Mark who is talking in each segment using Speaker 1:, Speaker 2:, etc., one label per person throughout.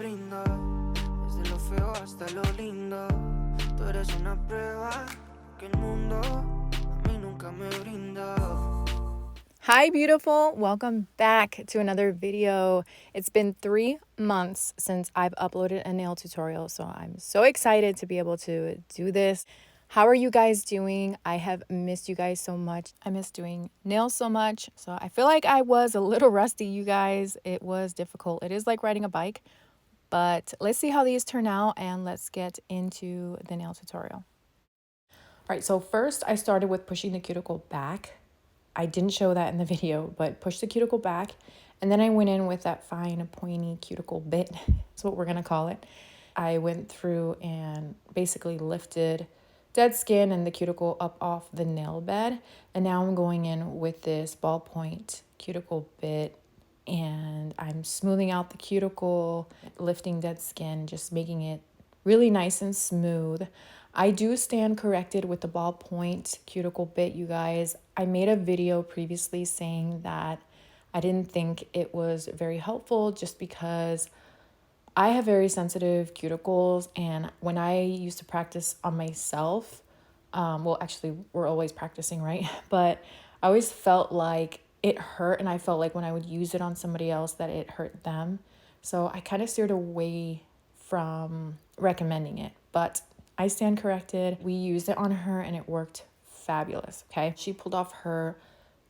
Speaker 1: brindo, desde lo feo hasta lo lindo. Tú eres una prueba que el mundo a mí nunca me brindó.
Speaker 2: Hi beautiful, welcome back to another video. It's been 3 months since I've uploaded a nail tutorial, so I'm so excited to be able to do this. How are you guys doing? I have missed you guys so much. I miss doing nails so much, so I feel like I was a little rusty, you guys. It was difficult. It is like riding a bike, but let's see how these turn out and let's get into the nail tutorial. All right, so first I started with pushing the cuticle back. I didn't show that in the video, but push the cuticle back. And then I went in with that fine pointy cuticle bit. That's what we're gonna call it. I went through and basically lifted dead skin and the cuticle up off the nail bed. And now I'm going in with this ballpoint cuticle bit and I'm smoothing out the cuticle, lifting dead skin, just making it really nice and smooth. I do stand corrected with the ballpoint cuticle bit, you guys. I made a video previously saying that I didn't think it was very helpful just because I have very sensitive cuticles, and when I used to practice on myself, well, actually, we're always practicing, right? But I always felt like it hurt, and I felt like when I would use it on somebody else that it hurt them. So I kind of steered away from recommending it, but I stand corrected. We used it on her and it worked fabulous, okay? She pulled off her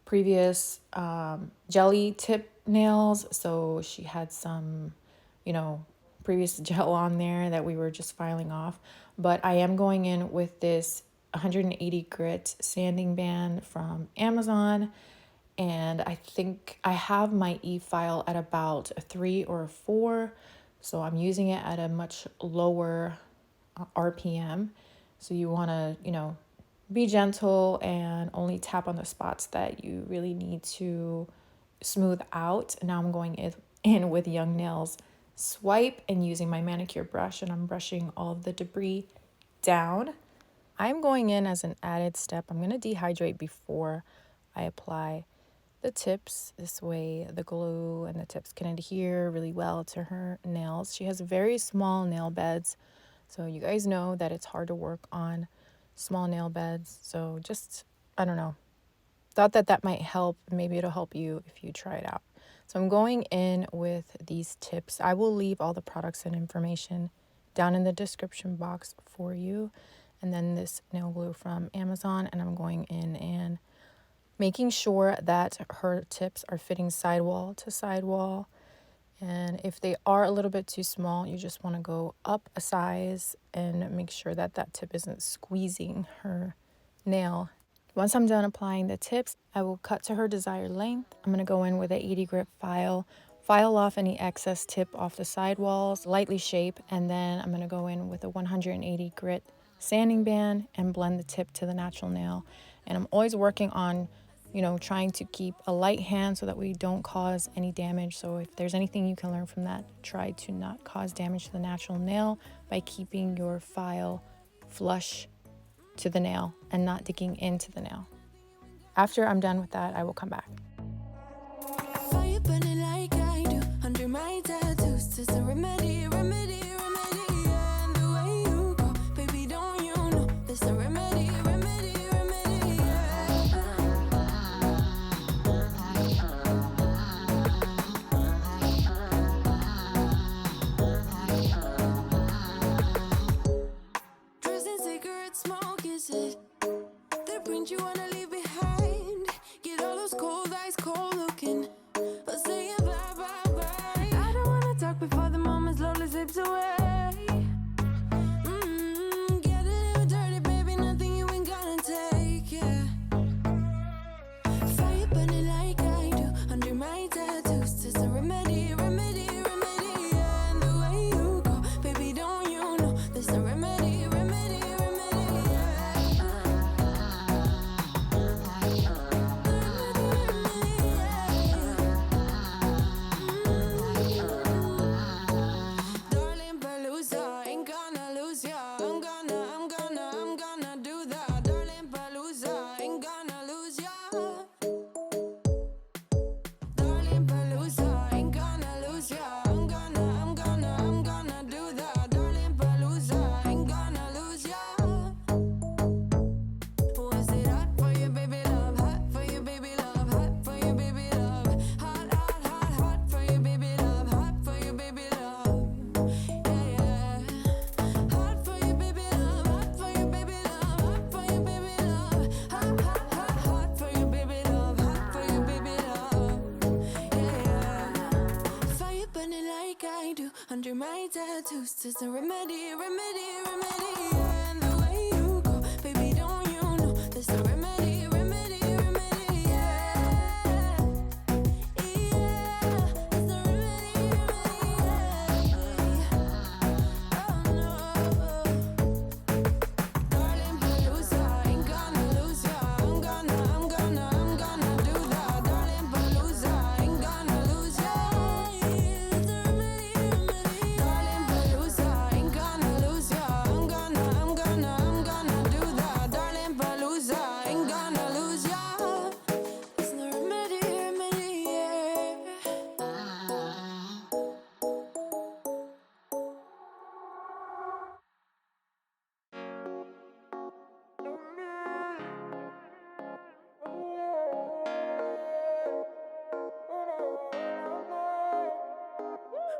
Speaker 2: previous jelly tip nails, so she had some, previous gel on there that we were just filing off. But I am going in with this 180 grit sanding band from Amazon, and I think I have my e-file at about a 3 or a 4, so I'm using it at a much lower RPM. So you want to, be gentle and only tap on the spots that you really need to smooth out. Now I'm going in with Young Nails swipe and using my manicure brush, and I'm brushing all of the debris down. I'm going in as an added step. I'm going to dehydrate before I apply the tips. This way the glue and the tips can adhere really well to her nails. She has very small nail beds, so you guys know that it's hard to work on small nail beds. So just, I don't know, thought that might help. Maybe it'll help you if you try it out. So I'm going in with these tips. I will leave all the products and information down in the description box for you. And then this nail glue from Amazon, and I'm going in and making sure that her tips are fitting sidewall to sidewall. And if they are a little bit too small, you just want to go up a size and make sure that that tip isn't squeezing her nail. Once I'm done applying the tips, I will cut to her desired length. I'm going to go in with an 80 grit file off any excess tip off the sidewalls, lightly shape, and then I'm going to go in with a 180 grit sanding band and blend the tip to the natural nail. And I'm always working on trying to keep a light hand so that we don't cause any damage. So if there's anything you can learn from that, try to not cause damage to the natural nail by keeping your file flush to the nail and not digging into the nail. After I'm done with that, I will come back.
Speaker 3: Fire burning like I do under my tattoos. It's a remedy. And the way you go, baby, don't you know? It's a remedy. Dressing cigarette smoke, is it? The print you wanna leave behind. Get all those cold eyes cold looking. But saying bye bye bye. I don't wanna talk before the moment slowly slips away. Get a little dirty, baby. Nothing you ain't gonna take, yeah. Fire burning like I do under my tattoos. It's a remedy. And the way you go, baby, don't you know? There's a remedy. under my tattoos. There's a remedy, remedy, remedy. Yeah, and the way you go, baby, don't you know? There's a remedy, remedy, remedy. Yeah, yeah. There's a remedy, remedy. Yeah. Oh no, darling, Palooza, ain't gonna lose ya. I'm gonna do that, darling, Palooza, ain't gonna lose ya. There's a remedy, remedy. Darling, Palooza, ain't gonna lose ya. I'm gonna do that, darling, Palooza, ain't gonna lose ya. There's no remedy, remedy, yeah.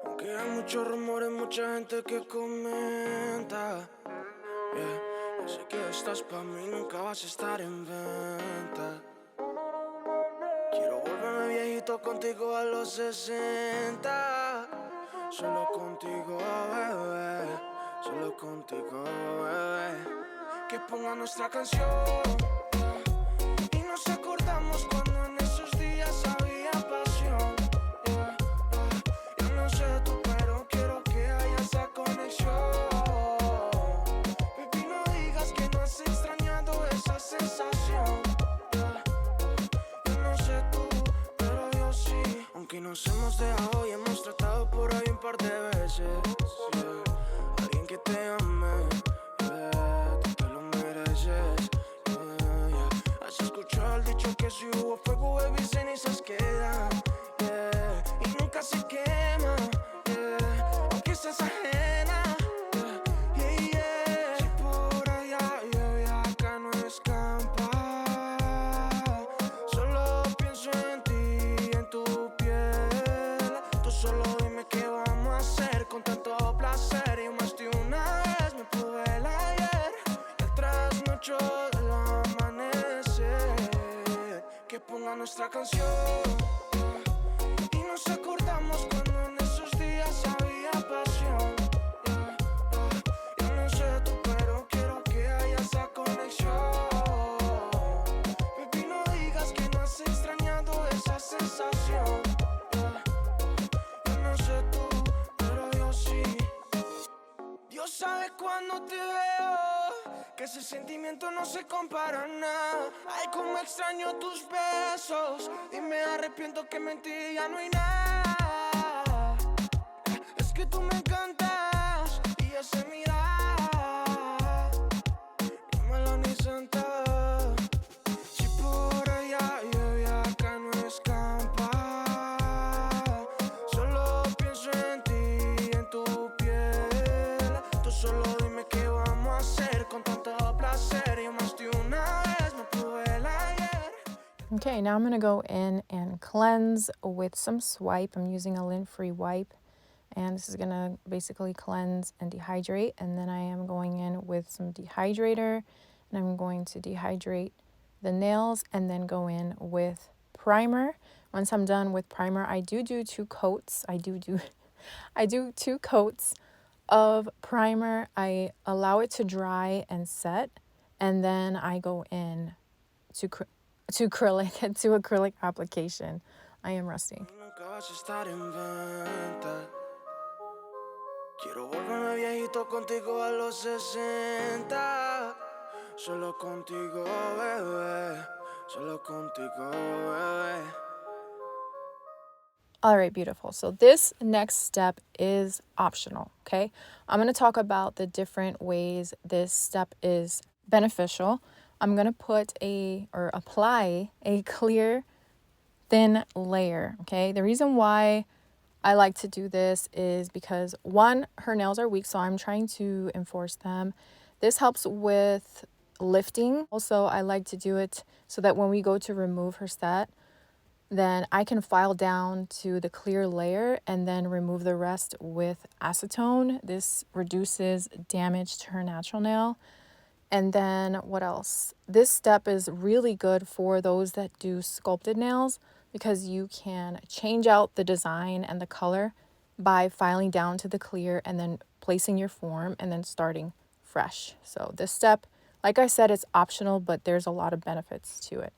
Speaker 1: Aunque hay muchos rumores, mucha gente que comenta. Yeah, yo sé que estás pa' mí, nunca vas a estar en venta. Quiero volverme viejito contigo a los 60. Solo contigo, bebé. Solo contigo, bebé. Que ponga nuestra canción. Y nos acordamos cuando en esos días había pasión. Yeah, yo no sé tú, pero quiero que haya esa conexión. Baby, no digas que no has extrañado esa sensación. Yeah, yo no sé tú, pero yo sí. Aunque nos hemos dejado y hemos tratado por ahí un par de veces. Yeah, alguien que te ame, yeah, tú te lo mereces. Yeah, yeah. Has escuchado el dicho que si hubo fuego, baby, cenizas quedan. Yeah, y nunca se quema. Yeah, aunque seas ajena. Yeah, yeah, yeah. Si por allá y acá no escampa. Solo pienso en ti, en tu piel. Tú solo dime qué vamos a hacer con tanto placer. Y más de una vez me probé el ayer. El trasnocho del amanecer. Que ponga nuestra canción. Y nos acordamos cuando en esos días había pasión. Yeah, yeah. Yo no sé tú, pero quiero que haya esa conexión. Baby, no digas que no has extrañado esa sensación. Yeah, yo no sé tú, pero yo sí. Dios sabe cuando te veo, que ese sentimiento no se compara a nada. Ay, cómo extraño tus besos y me arrepiento que mentí, ya no hay nada. Es que tú me encantas y ese mirar, llámalo ni santa. Si por allá y acá no escampa. Solo pienso en ti, en tu piel. Tú solo dime qué vamos a hacer con tanto placer. Y más de una vez me probé el ayer.
Speaker 2: Okay, now I'm going to go in and cleanse with some swipe. I'm using a lint-free wipe, and this is going to basically cleanse and dehydrate. And then I am going in with some dehydrator, and I'm going to dehydrate the nails and then go in with primer. Once I'm done with primer, I do 2 coats. I do 2 coats of primer. I allow it to dry and set, and then I go in to acrylic application. I am rusty.
Speaker 1: Nunca vas a estar en venta. Quiero volverme viejito contigo a los 60. Solo contigo, bebé. Solo contigo, bebé.
Speaker 2: All right, beautiful. So this next step is optional, okay? I'm going to talk about the different ways this step is beneficial. I'm going to apply a clear, thin layer, okay? The reason why I like to do this is because, one, her nails are weak, so I'm trying to enforce them. This helps with lifting. Also, I like to do it so that when we go to remove her set, then I can file down to the clear layer and then remove the rest with acetone. This reduces damage to her natural nail. And then what else? This step is really good for those that do sculpted nails because you can change out the design and the color by filing down to the clear and then placing your form and then starting fresh. So this step, like I said, it's optional, but there's a lot of benefits to it.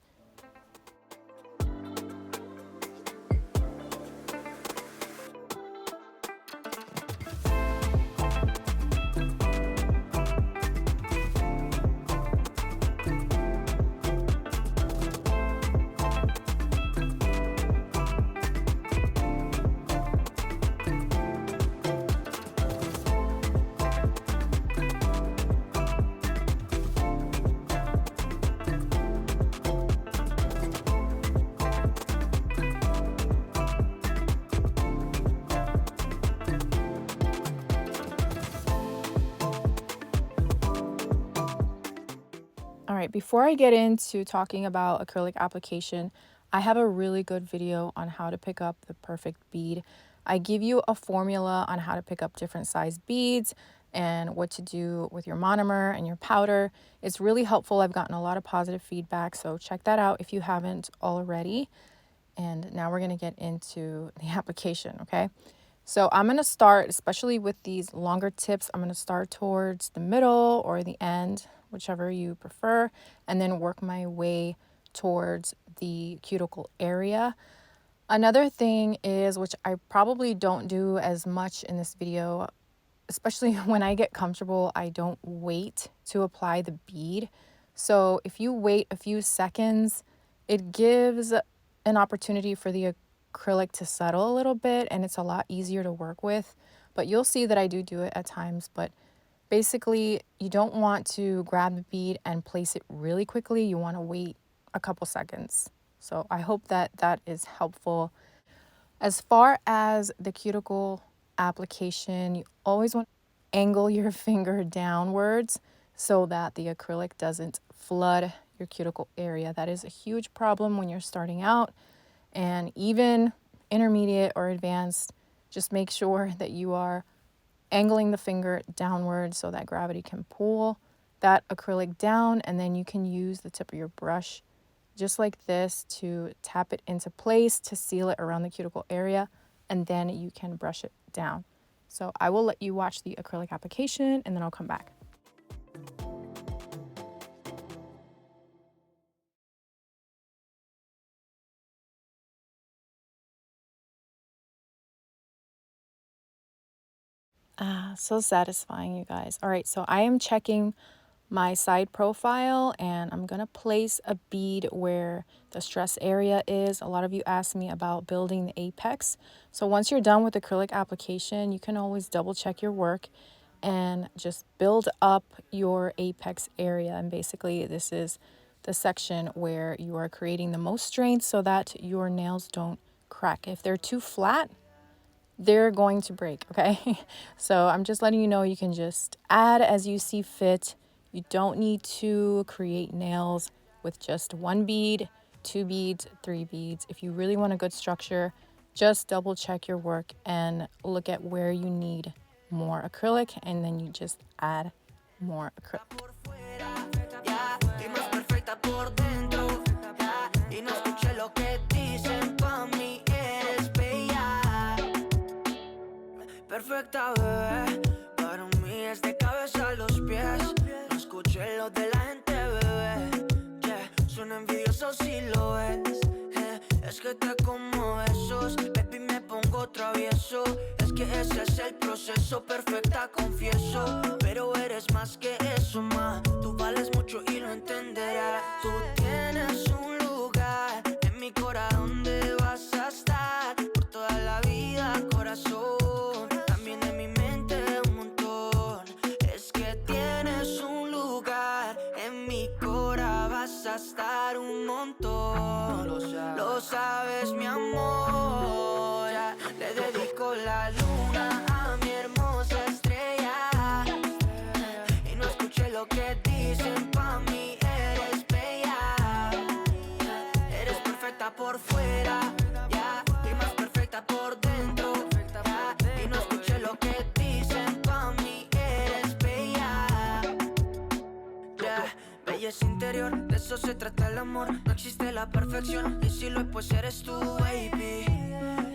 Speaker 2: All right, before I get into talking about acrylic application, I have a really good video on how to pick up the perfect bead. I give you a formula on how to pick up different size beads and what to do with your monomer and your powder. It's really helpful. I've gotten a lot of positive feedback, so check that out if you haven't already. And now we're going to get into the application, okay? So I'm going to start, especially with these longer tips, I'm going to start towards the middle or the end, whichever you prefer, and then work my way towards the cuticle area. Another thing is, which I probably don't do as much in this video, especially when I get comfortable, I don't wait to apply the bead. So if you wait a few seconds, it gives an opportunity for the acrylic to settle a little bit, and it's a lot easier to work with. But you'll see that I do it at times. But basically, you don't want to grab the bead and place it really quickly. You want to wait a couple seconds. So I hope that that is helpful. As far as the cuticle application, you always want to angle your finger downwards so that the acrylic doesn't flood your cuticle area. That is a huge problem when you're starting out, and even intermediate or advanced, just make sure that you are angling the finger downwards so that gravity can pull that acrylic down, and then you can use the tip of your brush just like this to tap it into place to seal it around the cuticle area, and then you can brush it down. So I will let you watch the acrylic application and then I'll come back. So satisfying, you guys. All right, so I am checking my side profile and I'm gonna place a bead where the stress area is. A lot of you asked me about building the apex. So once you're done with acrylic application, you can always double check your work and just build up your apex area. And basically this is the section where you are creating the most strength so that your nails don't crack. If they're too flat, they're going to break, okay? So I'm just letting you know you can just add as you see fit. You don't need to create nails with just one bead, 2 beads, 3 beads. If you really want a good structure, just double check your work and look at where you need more acrylic, and then you just add more acrylic.
Speaker 1: Perfecta, bebé, para mí es de cabeza a los pies. No escuché lo de la gente, bebé. Yeah, son envidiosos si lo ves. Es que te como esos, baby, me pongo travieso. Es que ese es el proceso, perfecta, confieso. Pero eres más que eso, ma. Tú vales mucho y lo entenderás. Tú tienes un lugar en mi corazón donde vas a estar por toda la vida, corazón. Estar un montón, lo sabes, mi amor. Ya le dedico la luna a mi hermosa estrella. Y no escuché lo que dicen, pa' mí eres bella. Eres perfecta por fuera, ya, y más perfecta por dentro, ya. Y no escuché lo que dicen, pa' mí eres bella. Ya, belleza interior, de eso se trata el amor. No existe la perfección, y si lo es, pues eres tú, baby.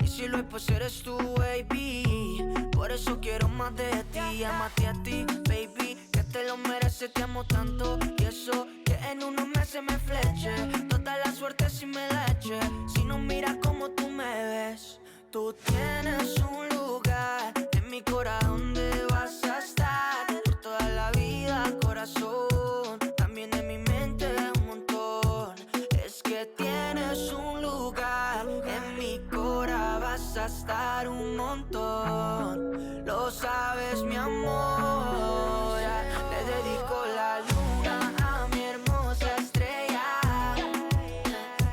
Speaker 1: Y si lo es, pues eres tú, baby. Por eso quiero más de ti, amate a ti, baby. Que te lo mereces, te amo tanto. Y eso que en unos meses me fleche. Toda la suerte si me la eche. Si no miras como tú me ves. Tú tienes un lugar en mi corazón donde vas a estar por toda la vida, corazón. También en mi mente un montón. Es que tienes un lugar en mi corazón, vas a estar un montón. Lo sabes, mi amor. Le dedico la luna a mi hermosa estrella.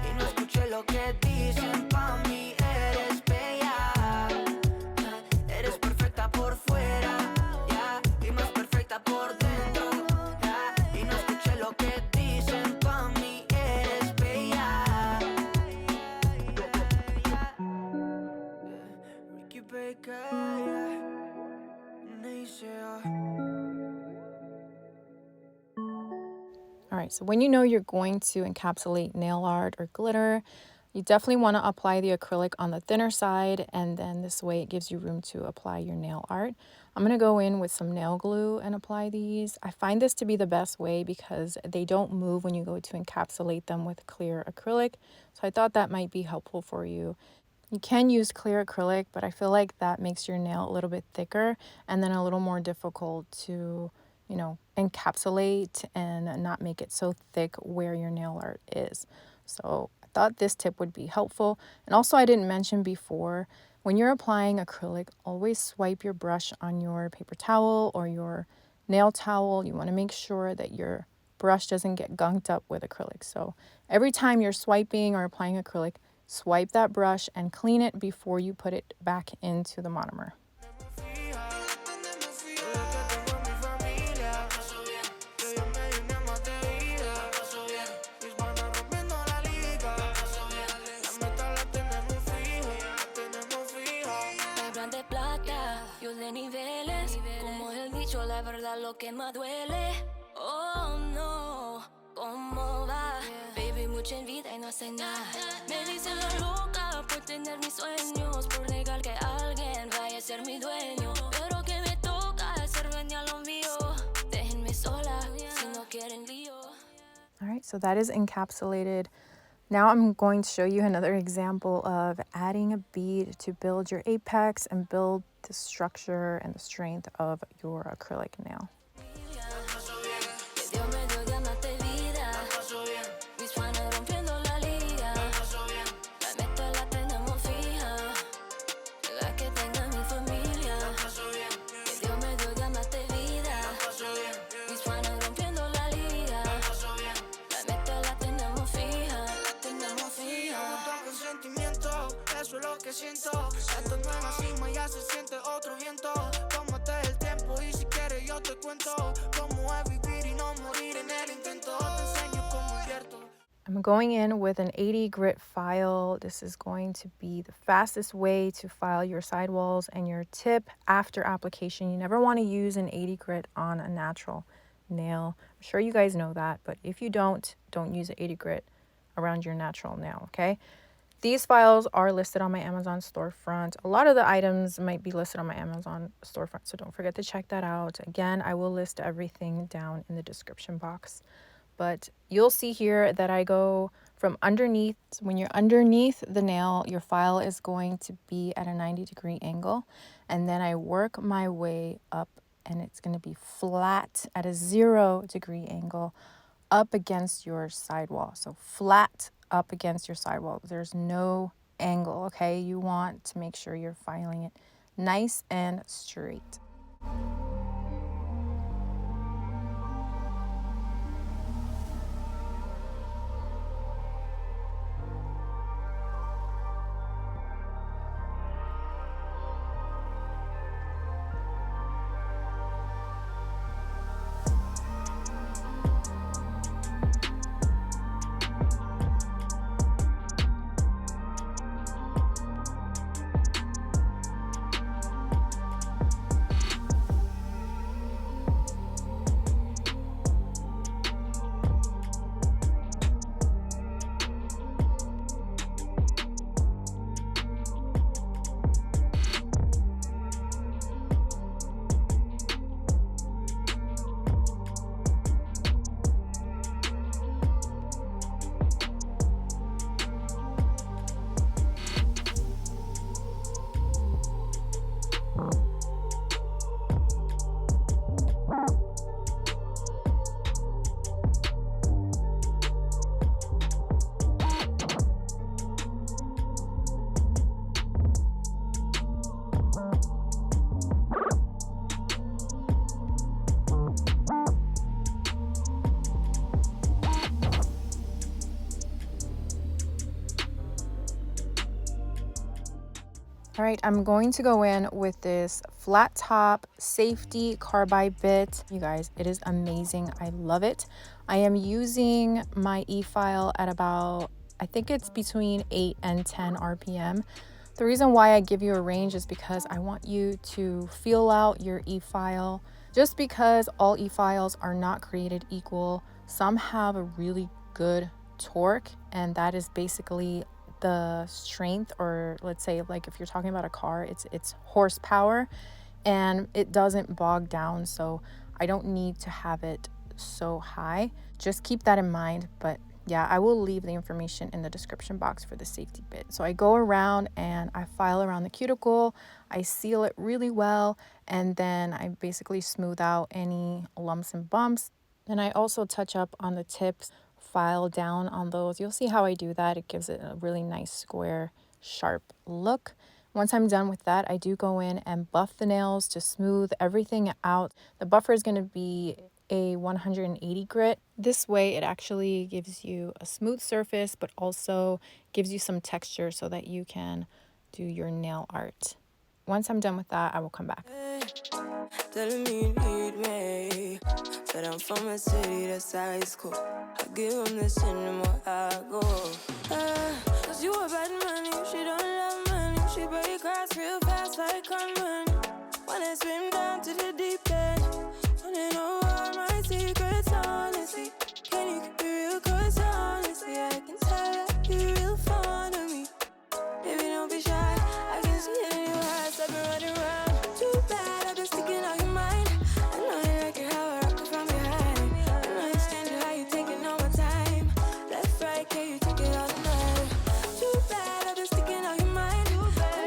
Speaker 1: Y no escuché lo que dicen pa' mí.
Speaker 2: All right, so when you know you're going to encapsulate nail art or glitter, you definitely want to apply the acrylic on the thinner side, and then this way it gives you room to apply your nail art. I'm going to go in with some nail glue and apply these. I find this to be the best way because they don't move when you go to encapsulate them with clear acrylic. So I thought that might be helpful for you. You can use clear acrylic, but I feel like that makes your nail a little bit thicker and then a little more difficult to, encapsulate and not make it so thick where your nail art is. So I thought this tip would be helpful. And also, I didn't mention before, when you're applying acrylic, always swipe your brush on your paper towel or your nail towel. You want to make sure that your brush doesn't get gunked up with acrylic. So every time you're swiping or applying acrylic, swipe that brush and clean it before you put it back into the monomer.
Speaker 3: La verdad lo que más duele. Oh no, ¿cómo va? Baby, mucha envidia y no hace nada. Me dicen la loca por tener mis sueños, por negar que alguien vaya a ser mi dueño. Pero que me toca ser dueña a lo mío. Déjenme sola si no quieren lío.
Speaker 2: All right, so that is encapsulated. Now I'm going to show you another example of adding a bead to build your apex and build the structure and the strength of your acrylic nail.
Speaker 1: Siento, esto no es así, ya se siente otro viento. Tómate el tiempo y si quieres yo te cuento cómo es vivir y no morir en el intento. Te enseño cómo invierto.
Speaker 2: I'm going in with an 80 grit file. This is going to be the fastest way to file your sidewalls and your tip after application. You never want to use an 80 grit on a natural nail. I'm sure you guys know that, but if you don't use an 80 grit around your natural nail, okay? These files are listed on my Amazon storefront. A lot of the items might be listed on my Amazon storefront, so don't forget to check that out. Again, I will list everything down in the description box. But you'll see here that I go from underneath. When you're underneath the nail, your file is going to be at a 90-degree angle. And then I work my way up, and it's going to be flat at a 0-degree angle up against your sidewall. So flat up against your sidewall. There's no angle, okay? You want to make sure you're filing it nice and straight. All right, I'm going to go in with this flat top safety carbide bit. You guys, it is amazing. I love it. I am using my e-file at about, I think it's between 8 and 10 RPM. The reason why I give you a range is because I want you to feel out your e-file. Just because all e-files are not created equal, some have a really good torque, and that is basically the strength, or let's say like if you're talking about a car, it's horsepower, and it doesn't bog down, so I don't need to have it so high. Just keep that in mind. But yeah, I will leave the information in the description box for the safety bit. So I go around and I file around the cuticle, I seal it really well, and then I basically smooth out any lumps and bumps. And I also touch up on the tips, file down on those. You'll see how I do that. It gives it a really nice square, sharp look. Once I'm done with that, I do go in and buff the nails to smooth everything out. The buffer is going to be a 180 grit. This way it actually gives you a smooth surface, but also gives you some texture so that you can do your nail art. Once I'm done with that, I will come back.
Speaker 3: Telling me you need me. Said I'm from a city that's high school. I give them this and the more I go. Cause you a bad money, she don't love money. She break grass real fast like conman. Wanna swim down to the deep end. Wanna know all my secrets, honestly. Can you keep it real? Cause honestly, I can tell that you're real fond of me. Baby, don't be shy. I can see it in your eyes. I've been running around. Too bad I've been sticking out your mind. I know you like it how I rock it from behind. I know you stand it how you taking all my time. Left, right, can you take it all night? Too bad I've been sticking out your mind. I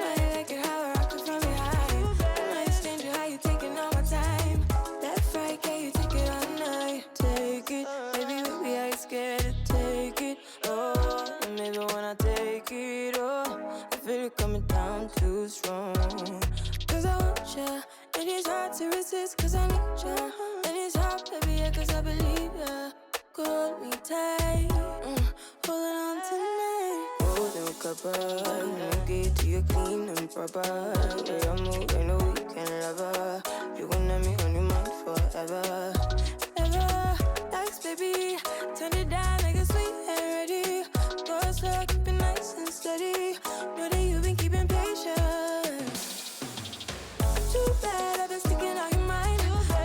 Speaker 3: know you like it how I rock it from behind. I know you stand it how you taking all my time. Left, right, can you take it all night? Take it, baby, baby, I ain't scared to take it. Oh, and maybe when I take it, oh, I feel it coming down too strong. Cause I want ya, and it's hard to resist cause I need ya. And it's hard, baby, yeah, cause I believe ya. Hold me tight, holding on tonight. Holding a couple, no get to you clean and proper. Way I move, ain't no weekend lover. You gon' have me on your mind forever. Ever, thanks, baby, turn it down like a sweet and ready. Go slow, keep it nice and steady. Know that you've been keeping patience. Too bad I've been sticking out your mind. I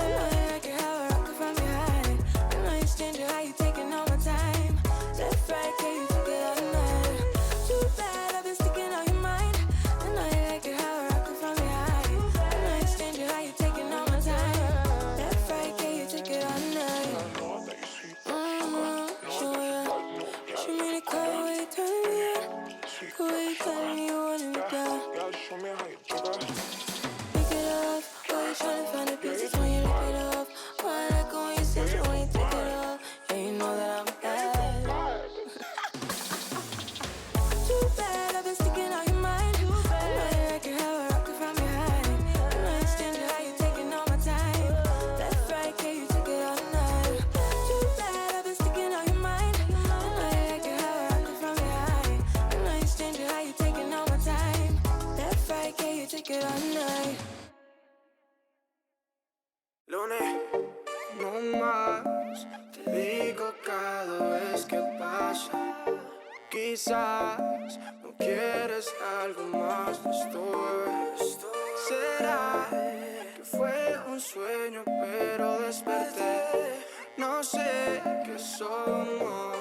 Speaker 3: know you like it how I rock it from behind. I know you stand it how you taking all my time. Left, right, can you take it all night? Too bad I've been sticking out your mind. I know you like it how I rock it from behind. I know you stand it how you taking all my time. Left, right, can you take it all night? Show ya. Show me the color where you turn me on. The way you telling me you want me down. Pick it up, why you tryna find the pieces when you rip it off? Why I like it when you sit it when you take it off? And you know that I'm bad. Too bad I've been sticking out your mind. I know you like it how I rock it from behind. I know you stand it how you taking all my time. Left, right, can you take it all night? Too bad I've been sticking out your mind. I know you like it how I rock it from behind. I know you stand it how you taking all my time. Left, right, can you take it all night?
Speaker 1: Lunes, no más, te digo cada vez que pasa. Quizás no quieres algo más de esto. Será que fue un sueño, pero desperté. No sé qué somos.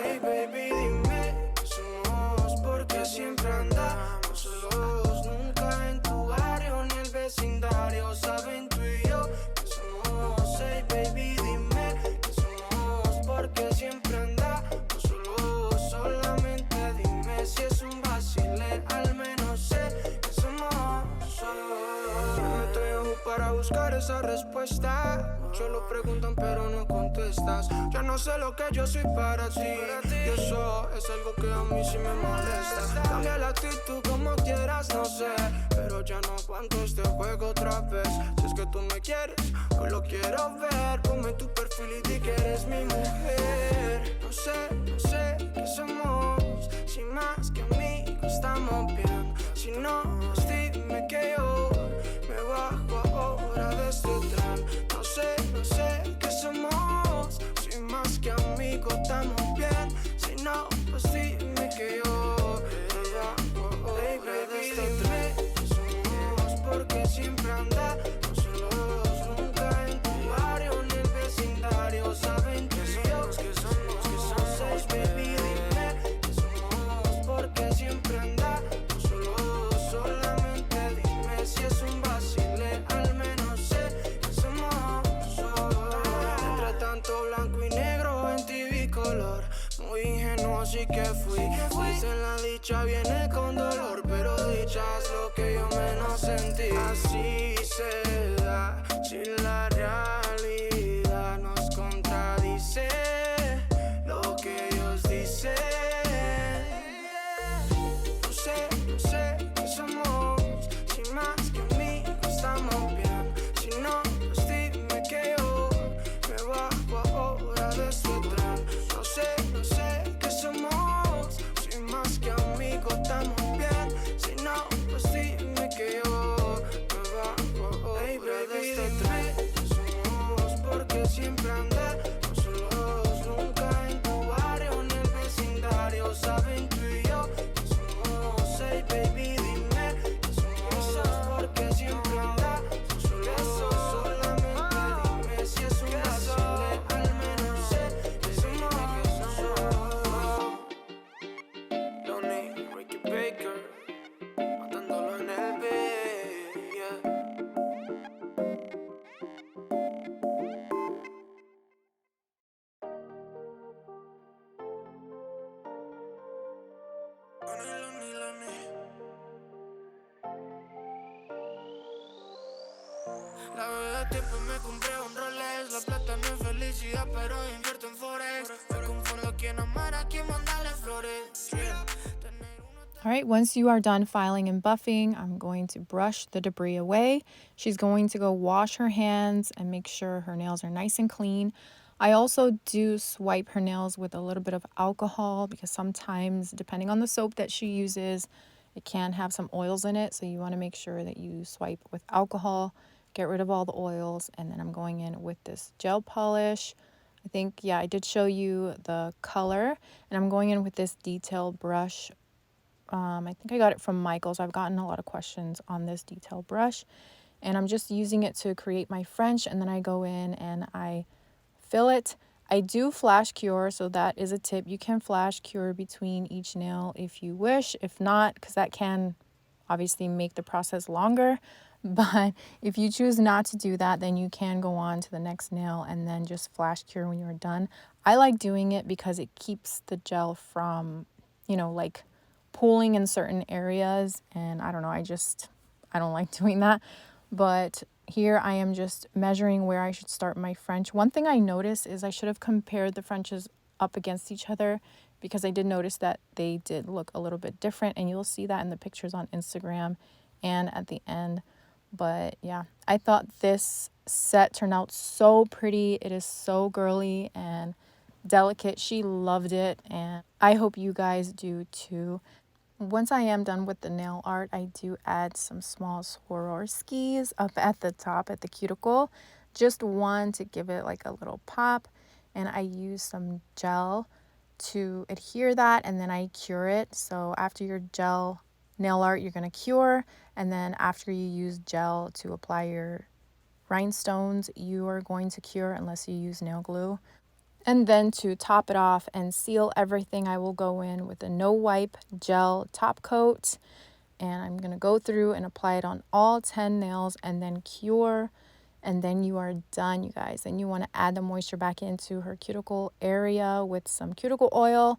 Speaker 1: Hey baby, dime qué somos, porque siempre andamos solos. Nunca en tu barrio ni el vecindario saben tú y yo qué somos. Hey baby, dime qué somos, porque siempre andamos solos. Solamente dime si es un vacile, al menos sé que somos. Yo no estoy ojo para buscar esa respuesta. Muchos lo preguntan pero no contestas. Ya no sé lo que yo soy para ti. Y eso es algo que a mí sí me molesta. Cambia la actitud como quieras, no sé, pero ya no aguanto este juego otra vez. Si es que tú me quieres, yo lo quiero ver. Ponme tu perfil y di que eres mi mujer. No sé qué somos. Si más que amigos estamos bien. Si no sí que fui. Dicen la dicha viene con dolor, pero dicha es lo que yo menos sentí. Así se da, si la realidad nos contradice lo que ellos dicen. No sé qué somos, sin más que amigos estamos bien. Si no, pues dime que yo me bajo ahora de este tren. No sé qué somos, sin más que amigos estamos bien. Si no, pues dime que yo me bajo ahora de este tren. ¿Qué somos? Porque siempre andamos solos, nunca en tu barrio ni el vecindario. Saben tú y yo que somos, hey baby, dime que somos, porque siempre andamos solos. Solamente dime si es un vacile, al menos sé que somos. Lonely, Ricky Baker, matándolo en el beat, yeah. Lonely. La verdad tiempo me compré un Rolex. La plata no es felicidad, pero invierto en Forex. Me confundo a quien amar, a quien mandarle flores.
Speaker 2: All right, once you are done filing and buffing, I'm going to brush the debris away. She's going to go wash her hands and make sure her nails are nice and clean. I also do swipe her nails with a little bit of alcohol because sometimes, depending on the soap that she uses, it can have some oils in it. So you want to make sure that you swipe with alcohol, get rid of all the oils. And then I'm going in with this gel polish. I think, yeah, I did show you the color. And I'm going in with this detail brush. I think I got it from Michael's. I've gotten a lot of questions on this detail brush. And I'm just using it to create my French. And then I go in and I fill it. I do flash cure, so that is a tip. You can flash cure between each nail if you wish. If not, because that can obviously make the process longer. But if you choose not to do that, then you can go on to the next nail and then just flash cure when you're done. I like doing it because it keeps the gel from, like pooling in certain areas. And I don't know, I don't like doing that. But here I am just measuring where I should start my French. One thing I noticed is I should have compared the Frenches up against each other because I did notice that they did look a little bit different, and you'll see that in the pictures on Instagram and at the end. But yeah, I thought this set turned out so pretty. It is so girly and delicate. She loved it, and I hope you guys do too. Once I am done with the nail art, I do add some small Swarovskis up at the top at the cuticle. Just one to give it like a little pop. And I use some gel to adhere that, and then I cure it. So after your gel nail art, you're going to cure. And then after you use gel to apply your rhinestones, you are going to cure unless you use nail glue. And then to top it off and seal everything, I will go in with a no wipe gel top coat. And I'm going to go through and apply it on all 10 nails and then cure. And then you are done, you guys. And you want to add the moisture back into her cuticle area with some cuticle oil.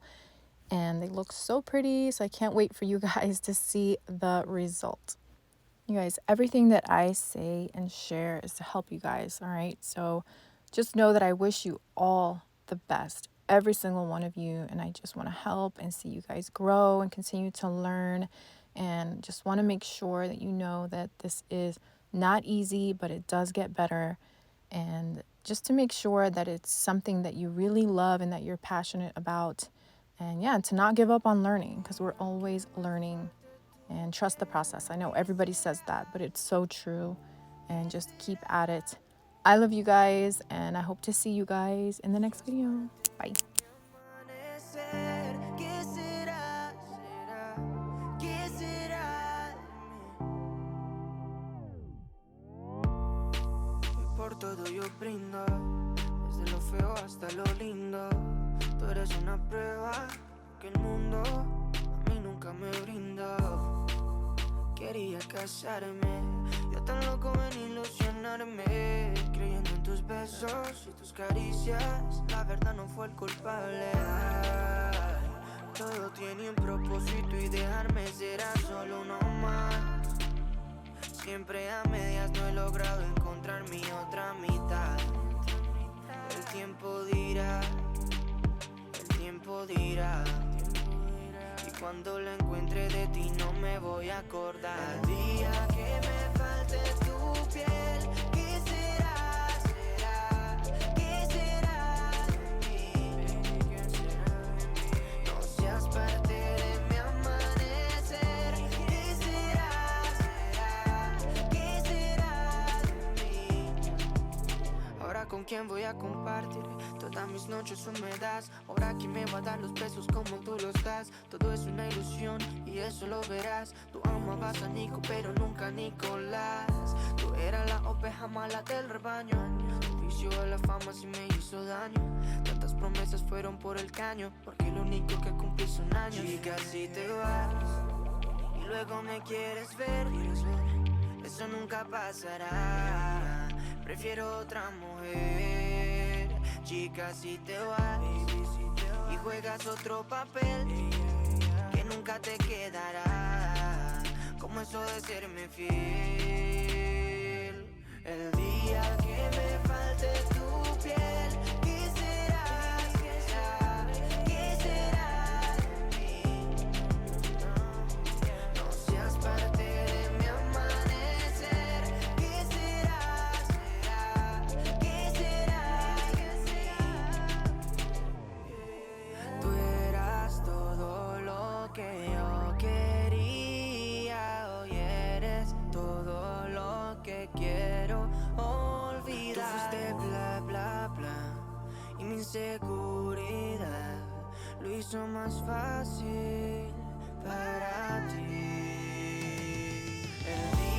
Speaker 2: And they look so pretty. So I can't wait for you guys to see the result. You guys, everything that I say and share is to help you guys, all right? So just know that I wish you all the best, every single one of you, and I just want to help and see you guys grow and continue to learn, and just want to make sure that you know that this is not easy, but it does get better, and just to make sure that it's something that you really love and that you're passionate about, and yeah, to not give up on learning, because we're always learning, and trust the process. I know everybody says that, but it's so true, and just keep at it. I love you guys, and I hope to see you guys in the next video. Bye.
Speaker 1: Por todo yo brindo, desde lo feo hasta lo lindo. Tú eres una prueba que el mundo a mí nunca me brindó. Quería casarme, yo tan loco en ilusionarme, creyendo en tus besos y tus caricias. La verdad no fue el culpable. Ay, Todo tiene un propósito y dejarme será solo uno más. Siempre a medias no he logrado encontrar mi otra mitad. El tiempo dirá, el tiempo dirá. Y cuando la encuentre de ti no me voy a acordar. El día que me falte tu piel, ¿qué será? ¿Qué será de mí? No seas parte de mi amanecer. ¿Qué será? ¿Qué será de mí? Ahora con quién voy a compartir todas mis noches húmedas. Ahora quién me va a dar los besos como tú los das. Todo es una ilusión y eso lo verás. Tú amabas a Nico pero nunca a Nicolás. Tú eras la oveja mala del rebaño. Tu vicio a la fama sí me hizo daño. Tantas promesas fueron por el caño, porque lo único que cumplí son años. Chica, si te vas y luego me quieres ver, eso nunca pasará. Prefiero otra mujer. Chica, si te vas y juegas otro papel que nunca te quedará, como eso de serme fiel. El día que me falte tu piel, ¿qué será? ¿Qué será? ¿Qué será de mí? No seas parte de mi amanecer. ¿Qué será? ¿Qué será? ¿Qué será? Tú eras todo lo que yo quería. Hoy eres todo lo que quiero olvidar. Tú fuiste bla, bla, bla, y mi inseguridad lo hizo más fácil para ti. El día